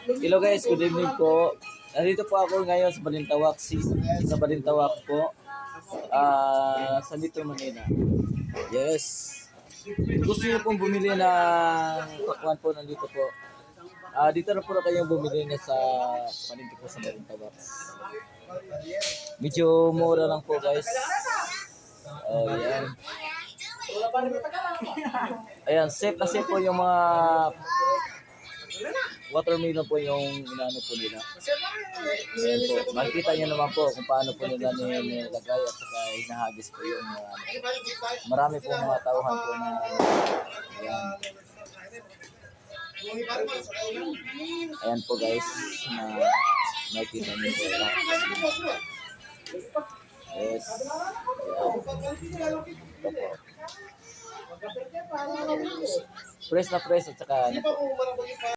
Hello guys, good evening po. Nandito po ako ngayon sa Balintawak, sa Balintawak po, sa Metro Manila. Yes. Gusto niyo pong bumili ng pakwan po, nandito po. Dito na po na kayong bumili na sa palengke po sa Balintawak. Medyo mura lang po guys. Oh, yan. Ayan, safe na safe po yung mga watermelon po yung inaano po nila. Ayan po. Makikita niyo naman po kung paano po nila nilagay at saka hinahagis po yung marami po mga tauhan po na ayan. Ayan po guys na makikita niyo po lahat. Yes. Ayan. Fresh na fresh at saka ano po.